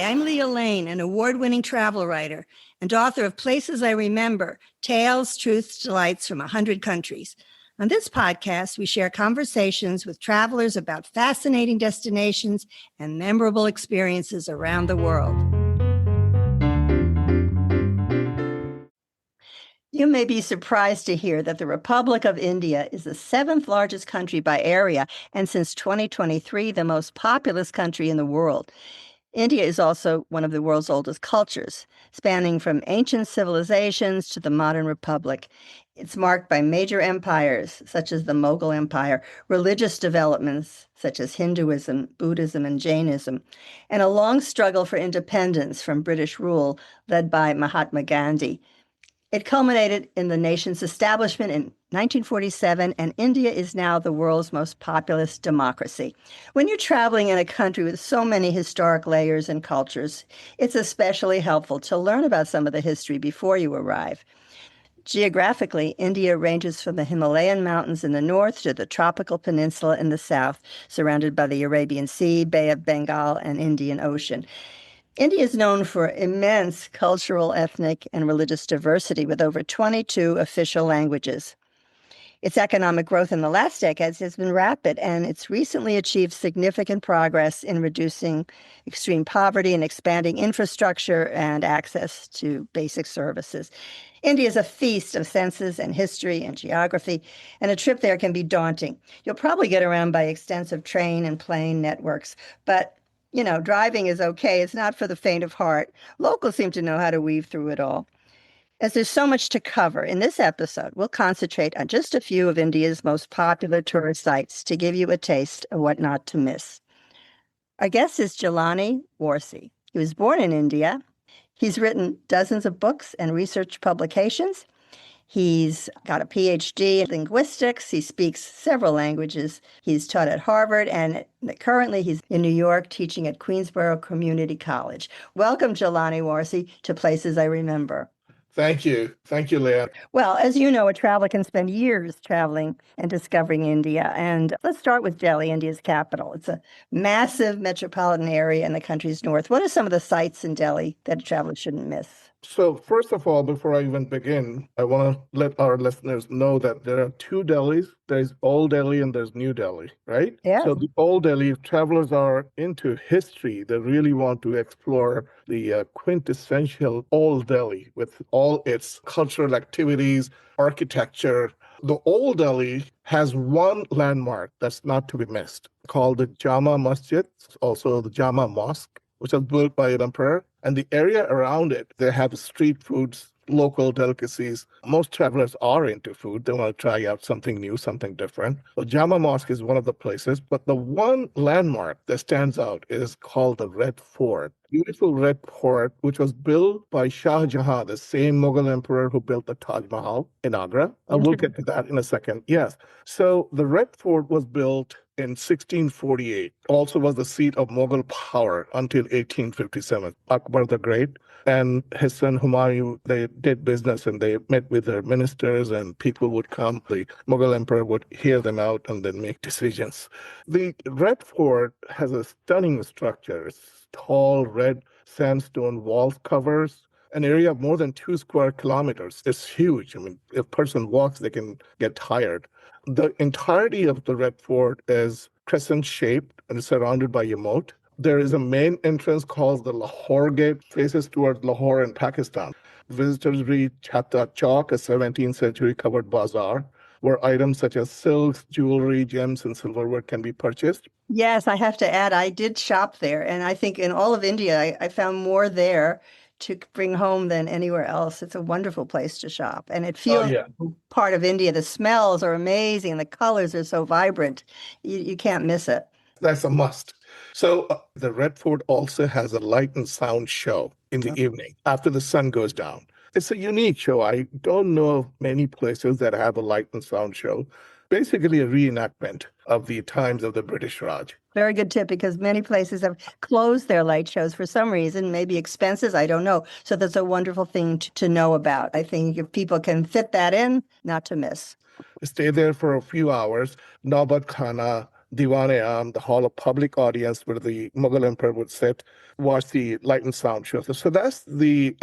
I'm Leah Lane, an award-winning travel writer and author of Places I Remember, Tales, Truths, Delights from 100 Countries. On this podcast, we share conversations with travelers about fascinating destinations and memorable experiences around the world. You may be surprised to hear that the Republic of India is the seventh largest country by area, and since 2023, the most populous country in the world. India is also one of the world's oldest cultures, spanning from ancient civilizations to the modern republic. It's marked by major empires, such as the Mughal Empire, religious developments, such as Hinduism, Buddhism, and Jainism, and a long struggle for independence from British rule led by Mahatma Gandhi. It culminated in the nation's establishment in 1947, and India is now the world's most populous democracy. When you're traveling in a country with so many historic layers and cultures, it's especially helpful to learn about some of the history before you arrive. Geographically, India ranges from the Himalayan mountains in the north to the tropical peninsula in the south, surrounded by the Arabian Sea, Bay of Bengal, and Indian Ocean. India is known for immense cultural, ethnic, and religious diversity with over 22 official languages. Its economic growth in the last decades has been rapid, and it's recently achieved significant progress in reducing extreme poverty and expanding infrastructure and access to basic services. India is a feast of senses and history and geography, and a trip there can be daunting. You'll probably get around by extensive train and plane networks, but driving is okay. It's not for the faint of heart. Locals seem to know how to weave through it all. As there's so much to cover, in this episode, we'll concentrate on just a few of India's most popular tourist sites to give you a taste of what not to miss. Our guest is Jilani Warsi. He was born in India. He's written dozens of books and research publications. He's got a PhD in linguistics. He speaks several languages. He's taught at Harvard, and currently he's in New York teaching at Queensborough Community College. Welcome, Jilani Warsi, to Places I Remember. Thank you. Thank you, Leah. Well, as you know, a traveler can spend years traveling and discovering India. And let's start with Delhi, India's capital. It's a massive metropolitan area in the country's north. What are some of the sites in Delhi that a traveler shouldn't miss? So first of all, before I even begin, I want to let our listeners know that there are two Delhis. There's Old Delhi and there's New Delhi, right? Yeah. So the Old Delhi, if travelers are into history, they really want to explore the quintessential Old Delhi with all its cultural activities, architecture. The Old Delhi has one landmark that's not to be missed, called the Jama Masjid, also the Jama Mosque, which was built by an emperor. And the area around it, they have street foods, local delicacies. Most travelers are into food. They want to try out something new, something different. So Jama Mosque is one of the places. But the one landmark that stands out is called the Red Fort. Beautiful red fort, which was built by Shah Jahan, the same Mughal emperor who built the Taj Mahal in Agra. And we'll get to that in a second. Yes. So the Red Fort was built in 1648, also was the seat of Mughal power until 1857. Akbar the Great and his son Humayun, they did business and they met with their ministers and people would come. The Mughal emperor would hear them out and then make decisions. The Red Fort has a stunning structure. It's tall red sandstone wall covers an area of more than 2 square kilometers. It's huge. I mean, if a person walks, they can get tired. The entirety of the Red Fort is crescent-shaped and is surrounded by a moat. There is a main entrance called the Lahore Gate, faces towards Lahore and Pakistan. Visitors reach Chandni Chowk, a 17th century covered bazaar, where items such as silks, jewelry, gems, and silverware can be purchased. Yes, I have to add, I did shop there. And I think in all of India, I found more there to bring home than anywhere else. It's a wonderful place to shop. And it feels part of India. The smells are amazing. The colors are so vibrant. You can't miss it. That's a must. So the Red Fort also has a light and sound show in the evening after the sun goes down. It's a unique show. I don't know of many places that have a light and sound show. Basically a reenactment of the times of the British Raj. Very good tip, because many places have closed their light shows for some reason, maybe expenses, I don't know. So that's a wonderful thing to know about. I think if people can fit that in, not to miss. Stay there for a few hours. Nabat Khana, Diwan-e-Am, the hall of public audience where the Mughal emperor would sit, watch the light and sound show. So that's the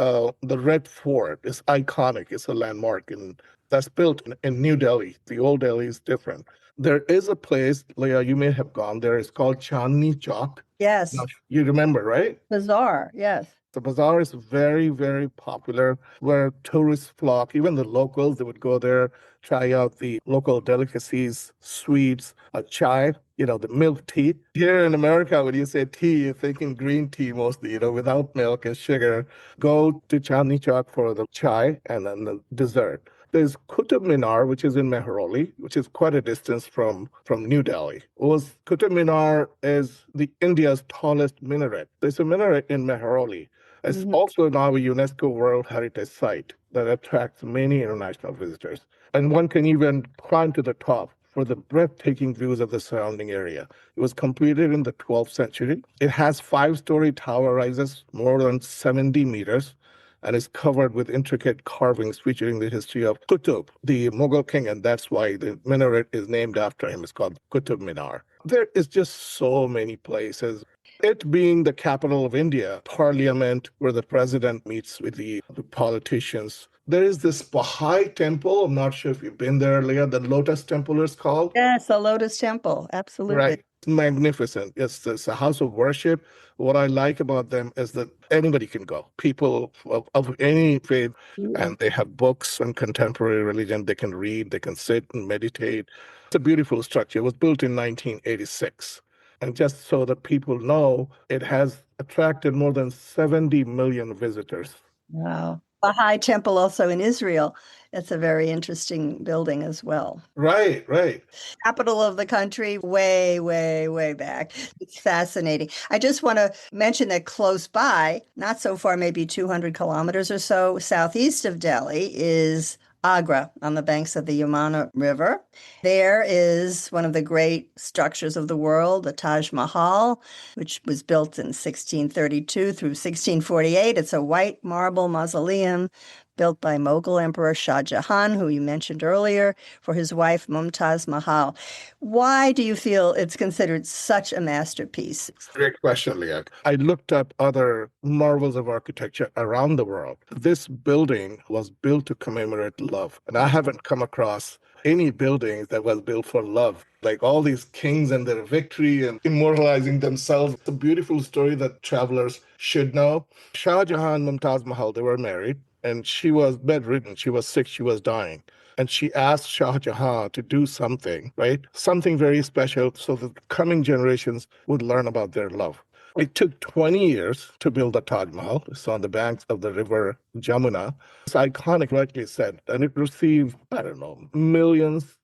Red Fort. It's iconic. It's a landmark, and that's built in New Delhi. The old Delhi is different. There is a place, Leah, you may have gone there. It's called Chandni Chowk. Yes. Now, you remember, right? Bizarre. Yes. The bazaar is very, very popular where tourists flock. Even the locals, they would go there, try out the local delicacies, sweets, chai, the milk tea. Here in America, when you say tea, you're thinking green tea mostly, without milk and sugar. Go to Chandni Chowk for the chai and then the dessert. There's Qutub Minar, which is in Mehrauli, which is quite a distance from New Delhi. Qutub Minar is the India's tallest minaret. There's a minaret in Mehrauli. It's also now a UNESCO World Heritage Site that attracts many international visitors. And one can even climb to the top for the breathtaking views of the surrounding area. It was completed in the 12th century. It has five-story tower rises more than 70 meters and is covered with intricate carvings featuring the history of Qutub, the Mughal king, and that's why the minaret is named after him. It's called Qutub Minar. There is just so many places. It being the capital of India, parliament where the president meets with the politicians. There is this Baha'i temple. I'm not sure if you've been there, Leah. The Lotus Temple is called. Yes, the Lotus Temple. Absolutely. Right. Magnificent. It's a house of worship. What I like about them is that anybody can go. People of any faith, and they have books on contemporary religion. They can read, they can sit and meditate. It's a beautiful structure. It was built in 1986. And just so that people know, it has attracted more than 70 million visitors. Wow. Baha'i temple also in Israel. It's a very interesting building as well. Right, right. Capital of the country, way, way, way back. It's fascinating. I just want to mention that close by, not so far, maybe 200 kilometers or so southeast of Delhi, is Agra on the banks of the Yamuna River. There is one of the great structures of the world, the Taj Mahal, which was built in 1632 through 1648. It's a white marble mausoleum built by Mughal Emperor Shah Jahan, who you mentioned earlier, for his wife Mumtaz Mahal. Why do you feel it's considered such a masterpiece? Great question, Leah. I looked up other marvels of architecture around the world. This building was built to commemorate love, and I haven't come across any building that was built for love. Like all these kings and their victory and immortalizing themselves. It's a beautiful story that travelers should know. Shah Jahan and Mumtaz Mahal, they were married, and she was bedridden. She was sick. She was dying. And she asked Shah Jahan to do something, right? Something very special so that coming generations would learn about their love. It took 20 years to build the Taj Mahal. It's on the banks of the river Jamuna. It's iconic, rightly said. And it received, I don't know, millions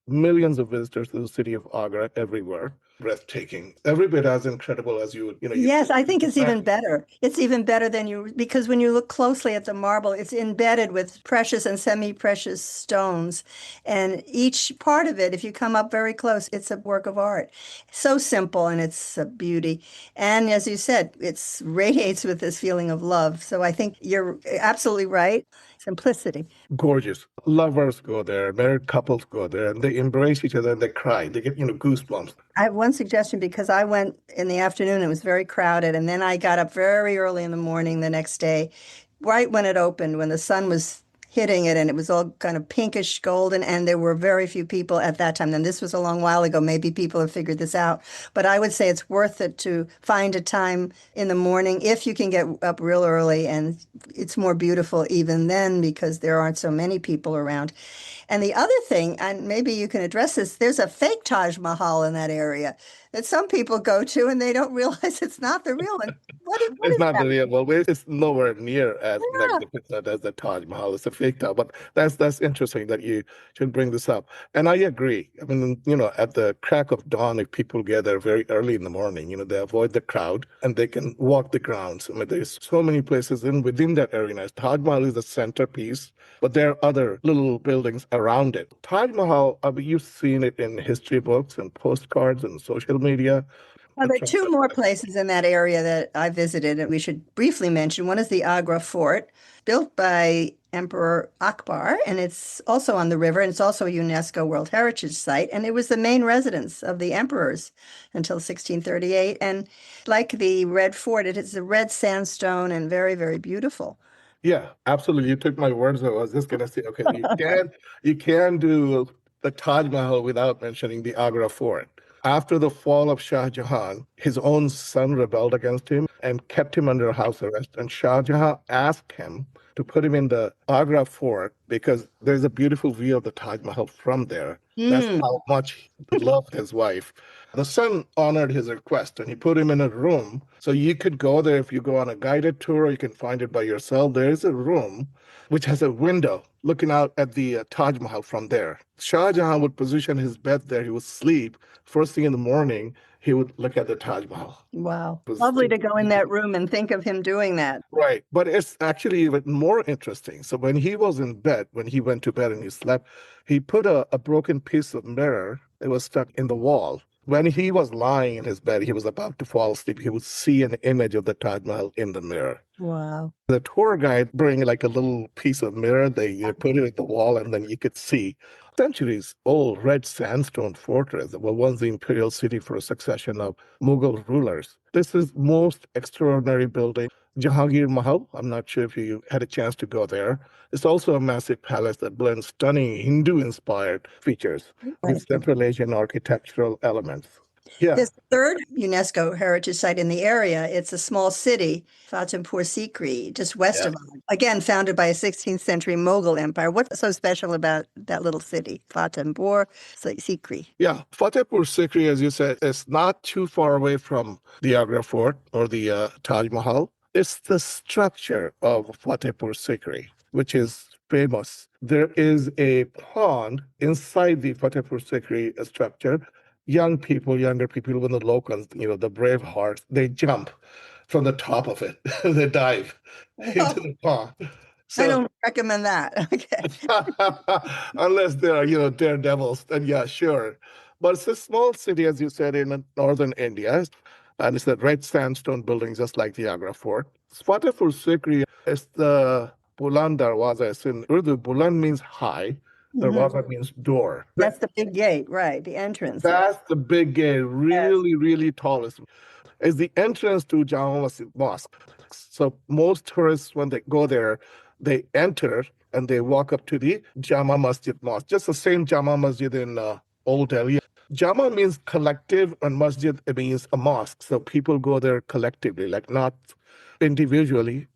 of visitors to the city of Agra everywhere. Breathtaking. Every bit as incredible as Yes, I think it's even better. It's even better because when you look closely at the marble, it's embedded with precious and semi-precious stones. And each part of it, if you come up very close, it's a work of art. So simple and it's a beauty. And as you said, it radiates with this feeling of love. So I think you're absolutely right. Simplicity. Gorgeous. Lovers go there, married couples go there, and they embrace each other and they cry. They get, goosebumps. I have one suggestion because I went in the afternoon, it was very crowded, and then I got up very early in the morning the next day, right when it opened, when the sun was hitting it and it was all kind of pinkish golden, and there were very few people at that time. And this was a long while ago. Maybe people have figured this out. But I would say it's worth it to find a time in the morning if you can get up real early, and it's more beautiful even then because there aren't so many people around. And the other thing, and maybe you can address this, there's a fake Taj Mahal in that area that some people go to and they don't realize it's not the real one. What It's is not that? the real one. It's nowhere near as Yeah. magnificent as the Taj Mahal. It's a fake Taj, but that's interesting that you should bring this up. And I agree. I mean, at the crack of dawn, if people gather very early in the morning, they avoid the crowd and they can walk the grounds. I mean, there's so many places within that arena. Taj Mahal is the centerpiece, but there are other little buildings around it. Taj Mahal, I mean, you've seen it in history books and postcards and social media. Well, there are two more places in that area that I visited, and we should briefly mention. One is the Agra Fort, built by Emperor Akbar, and it's also on the river, and it's also a UNESCO World Heritage Site, and it was the main residence of the emperors until 1638. And like the Red Fort, it is a red sandstone and very, very beautiful. Yeah, absolutely. You took my words. I was just gonna say, okay, you can do the Taj Mahal without mentioning the Agra fort. After the fall of Shah Jahan, his own son rebelled against him and kept him under house arrest. And Shah Jahan asked him to put him in the Agra fort because there's a beautiful view of the Taj Mahal from there. That's Mm. how much he loved his wife. The son honored his request and he put him in a room. So you could go there if you go on a guided tour, you can find it by yourself. There is a room which has a window looking out at the Taj Mahal from there. Shah Jahan would position his bed there. He would sleep. First thing in the morning, he would look at the Taj Mahal. Wow. It was Lovely to go in that room and think of him doing that. right. But it's actually even more interesting. So when he was in bed, when he went to bed and he slept, he put a broken piece of mirror that was stuck in the wall. When he was lying in his bed, he was about to fall asleep, he would see an image of the Taj Mahal in the mirror. Wow. The tour guide bring like a little piece of mirror, they put it at the wall, and then you could see centuries old red sandstone fortress that was once the imperial city for a succession of Mughal rulers. This is most extraordinary building. Jahangir Mahal, I'm not sure if you had a chance to go there. It's also a massive palace that blends stunning Hindu-inspired features with Right. Central Asian architectural elements. Yeah, This third UNESCO heritage site in the area, it's a small city, Fatehpur Sikri, just west yeah. of Agra. Again, founded by a 16th century Mughal empire. What's so special about that little city, Fatehpur Sikri? Yeah, Fatehpur Sikri, as you said, is not too far away from the Agra Fort or the Taj Mahal. It's the structure of Fatehpur Sikri, which is famous. There is a pond inside the Fatehpur Sikri structure. Younger people, when the locals, the brave hearts, they jump from the top of it. They dive into Well, the pond. I So don't recommend that. Okay. unless they are, daredevils, then yeah, sure. But it's a small city, as you said, in northern India, and it's a red sandstone building, just like the Agra Fort. Fatehpur Sikri is the Buland Darwaza. It's in Urdu. Buland means high. Mhm. Darwaza means door. That's the big gate, right? The entrance. That's the big gate, Yes. really, really tall. Is the entrance to Jama Masjid Mosque. So most tourists, when they go there, they enter and they walk up to the Jama Masjid Mosque, just the same Jama Masjid in Old Delhi. Jama means collective, and Masjid means a mosque. So people go there collectively, like not individually,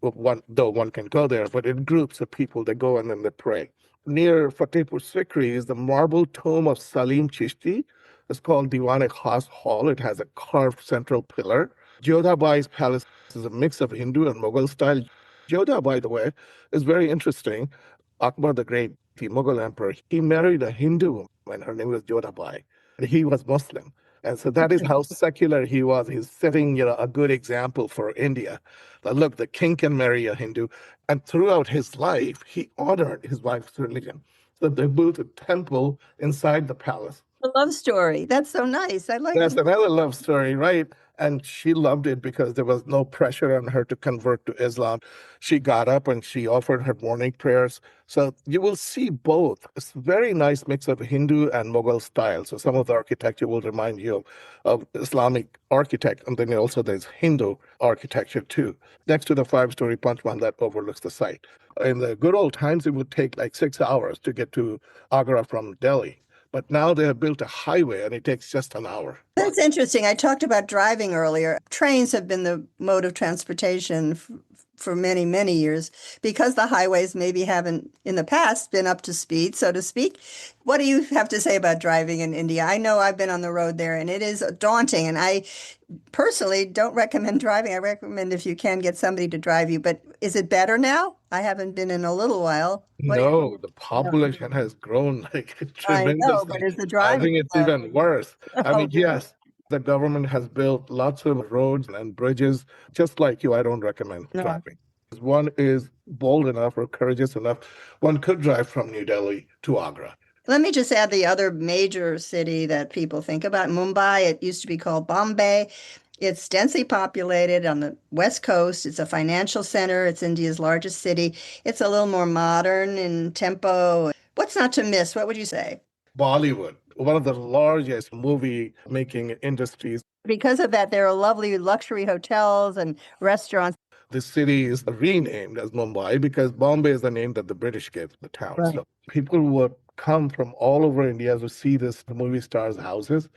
though one can go there, but in groups of people, they go and then they pray. Near Fatehpur Sikri is the marble tomb of Salim Chishti. It's called Diwan-e-Khas Hall. It has a carved central pillar. Jodha Bai's palace is a mix of Hindu and Mughal style. Jodha, by the way, is very interesting. Akbar the Great, the Mughal emperor, he married a Hindu woman. Her name was Jodha Bai. And he was Muslim. And so that is how secular he was. He's setting, a good example for India. That look, the king can marry a Hindu. And throughout his life, he honored his wife's religion. So they built a temple inside the palace. A love story. That's so nice. I like That's it. another love story, right? And she loved it because there was no pressure on her to convert to Islam. She got up and she offered her morning prayers. So you will see both. It's a very nice mix of Hindu and Mughal style. So some of the architecture will remind you of Islamic architect. And then also there's Hindu architecture too. Next to the five-story Panch Mahal that overlooks the site. In the good old times, it would take like 6 hours to get to Agra from Delhi. But now they have built a highway and it takes just an hour. That's interesting. I talked about driving earlier. Trains have been the mode of transportation for many, many years because the highways maybe haven't in the past been up to speed, so to speak. What do you have to say about driving in India? I know I've been on the road there and it is daunting, and I personally don't recommend driving. I recommend if you can get somebody to drive you, but is it better now? I haven't been in a little while. What do you No, the know? population has grown like I know, but tremendously. is the I driving think it's bad? even worse. I Oh, mean, yes, the government has built lots of roads and bridges. Just like you, I don't recommend no. driving. One is bold enough or courageous enough, one could drive from New Delhi to Agra. Let me just add the other major city that people think about, Mumbai. It used to be called Bombay. It's densely populated on the West Coast. It's a financial center. It's India's largest city. It's a little more modern in tempo. What's not to miss? What would you say? Bollywood, one of the largest movie making industries. Because of that, there are lovely luxury hotels and restaurants. The city is renamed as Mumbai because Bombay is the name that the British gave the town. Right. So people would come from all over India to see this movie stars' houses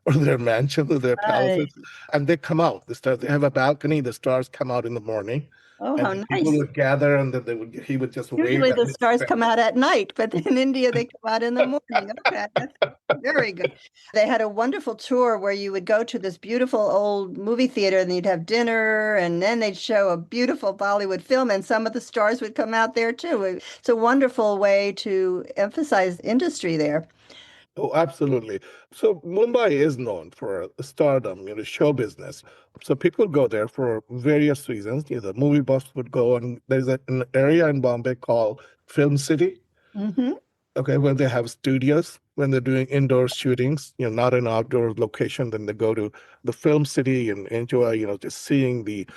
or their mansions or their Right. palaces. And they come out. They have a balcony. The stars come out in the morning. Oh, And how the people nice. would gather and then he would just wave Usually at the his stars friends. come out at night, but in India they come out in the morning. Okay, that's very good. They had a wonderful tour where you would go to this beautiful old movie theater and you'd have dinner and then they'd show a beautiful Bollywood film and some of the stars would come out there too. It's a wonderful way to emphasize industry there. Oh, absolutely. So Mumbai is known for stardom, show business. So people go there for various reasons. The movie buffs would go, and there's an area in Bombay called Film City. Hmm. Okay, where they have studios when they're doing indoor shootings, not an outdoor location. Then they go to the Film City and enjoy, just seeing the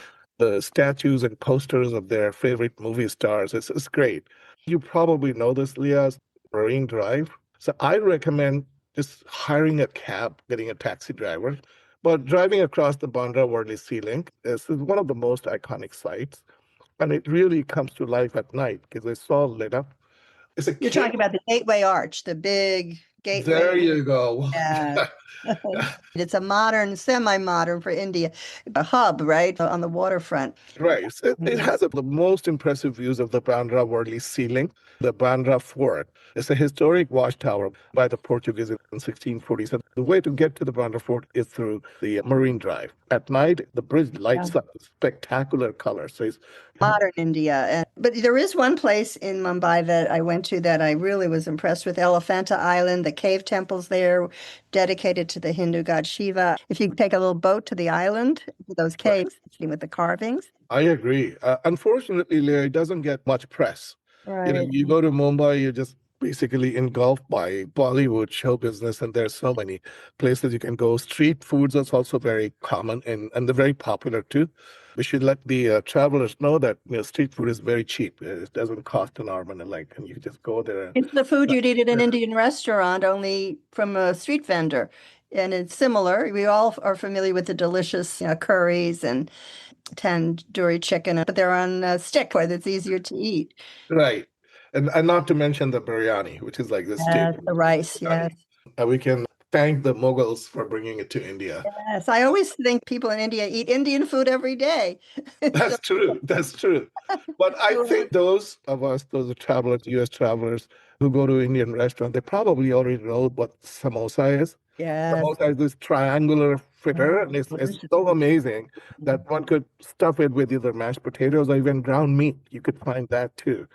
statues and posters of their favorite movie stars. It's great. You probably know this, Leah, Marine Drive. So I recommend just hiring a cab, getting a taxi driver, but driving across the Bandra Worli Sea Link is one of the most iconic sites. And it really comes to life at night because it's all lit up. It's a You're cave. talking about the Gateway Arch, the big gateway. There you go. Yeah. It's a modern, semi-modern for India, a hub, right, on the waterfront. Right. So it Mhm. has the most impressive views of the Bandra Worli ceiling, the Bandra Fort. It's a historic watchtower by the Portuguese in 1647. The way to get to the Bandra Fort is through the Marine Drive. At night, the bridge Yeah. lights up with spectacular color. So it's Modern India. But there is one place in Mumbai that I went to that I really was impressed with, Elephanta Island, the cave temples there dedicated to the Hindu god Shiva. If you take a little boat to the island, to those right. caves, see with the carvings. I agree. Unfortunately, Leah, it doesn't get much press. Right. You go to Mumbai, you're just basically engulfed by Bollywood show business, and there's so many places you can go. Street foods is also very common and they're very popular too. We should let the travelers know that street food is very cheap. It doesn't cost an arm and a leg, and you just go there. It's the food And, you'd eat at an Indian restaurant, only from a street vendor. And it's similar. We all are familiar with the delicious, curries and tandoori chicken, but they're on a stick where it's easier to eat. right. And not to mention the biryani, which is like the Yes, staple the of rice, Pakistani. yes. We can thank the Mughals for bringing it to India. Yes, I always think people in India eat Indian food every day. So, That's true. That's true. But I so, think those of us, those are travelers, US travelers who go to Indian restaurant, they probably already know what samosa is. yes. Samosa is this triangular fritter, Oh, and it's delicious. so amazing that one could stuff it with either mashed potatoes or even ground meat. You could find that too.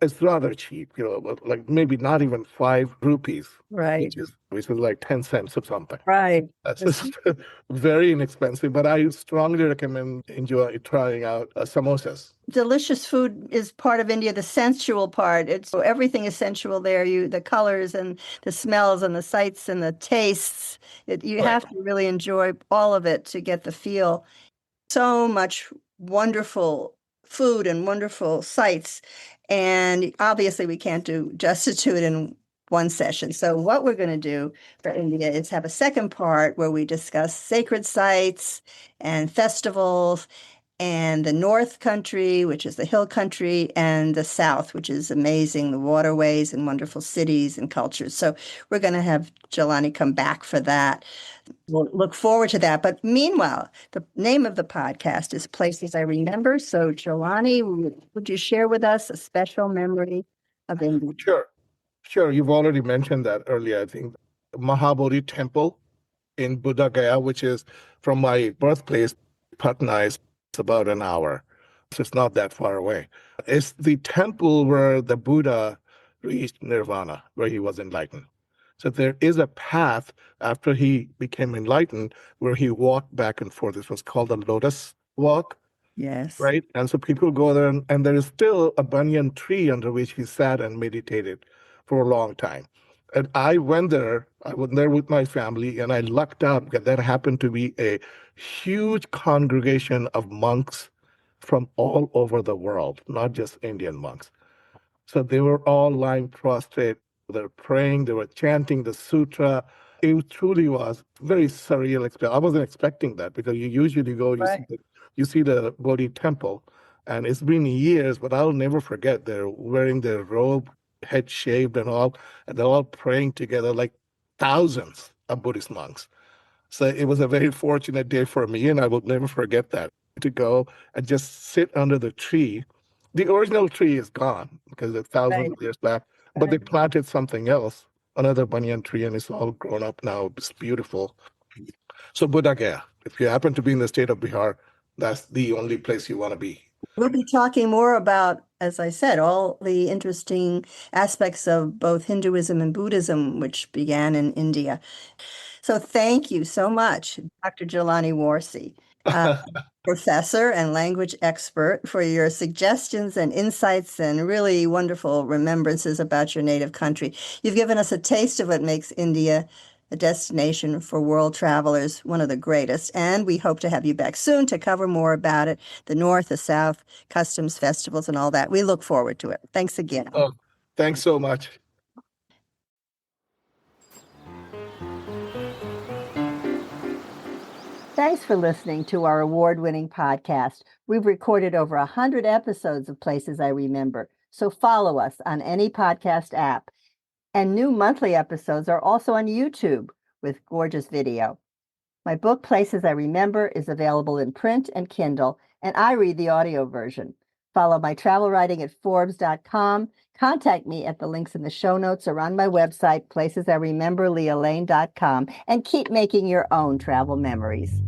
It's rather cheap, but like maybe not even 5 rupees, Right, which is like 10 cents or something. right. That's This just very inexpensive, but I strongly recommend enjoy trying out samosas. delicious food is part of India, the sensual part. It's so everything is sensual there. The colors and the smells and the sights and the tastes. You Right. have to really enjoy all of it to get the feel. So much wonderful food and wonderful sights. And obviously, we can't do justice to it in one session. So, what we're going to do for India is have a second part where we discuss sacred sites and festivals, and the North Country, which is the hill country, and the South, which is amazing, the waterways and wonderful cities and cultures. So, we're going to have Jelani come back for that. We'll look forward to that. But meanwhile, the name of the podcast is Places I Remember. So, Jelani, would you share with us a special memory of India? Sure. Sure. You've already mentioned that earlier. I think Mahabodhi Temple in Buddha Gaya, which is from my birthplace, Patna, is about an hour. So it's not that far away. It's the temple where the Buddha reached nirvana, where he was enlightened. So there is a path after he became enlightened where he walked back and forth. This was called the Lotus Walk, Yes. right? And so people go there, and there is still a banyan tree under which he sat and meditated for a long time. And I went there. I was there with my family, and I lucked out because there happened to be a huge congregation of monks from all over the world, not just Indian monks. So they were all lying prostrate. They were praying. They were chanting the sutra. It truly was very surreal experience. I wasn't expecting that because you usually go, Right. you see the Bodhi temple, and it's been years, but I'll never forget. They're wearing their robe, head shaved and all, and they're all praying together like thousands of Buddhist monks. So it was a very fortunate day for me, and I will never forget that, to go and just sit under the tree. The original tree is gone because it's thousands Right. of years back, but they planted something else, another banyan tree, and it's all grown up now. It's beautiful. So Buddha Gaya, if you happen to be in the state of Bihar, that's the only place you want to be. We'll be talking more about, as I said, all the interesting aspects of both Hinduism and Buddhism, which began in India. So thank you so much, Dr. Jilani Warsi, professor and language expert, for your suggestions and insights and really wonderful remembrances about your native country. You've given us a taste of what makes India a destination for world travelers, one of the greatest, and we hope to have you back soon to cover more about it, the North, the South, customs, festivals, and all that. We look forward to it. Thanks again. Oh, thanks so much. Thanks for listening to our award-winning podcast. We've recorded over 100 episodes of Places I Remember, so follow us on any podcast app. And new monthly episodes are also on YouTube with gorgeous video. My book, Places I Remember, is available in print and Kindle, and I read the audio version. Follow my travel writing at Forbes.com. Contact me at the links in the show notes or on my website, placesirememberlealane.com, and keep making your own travel memories.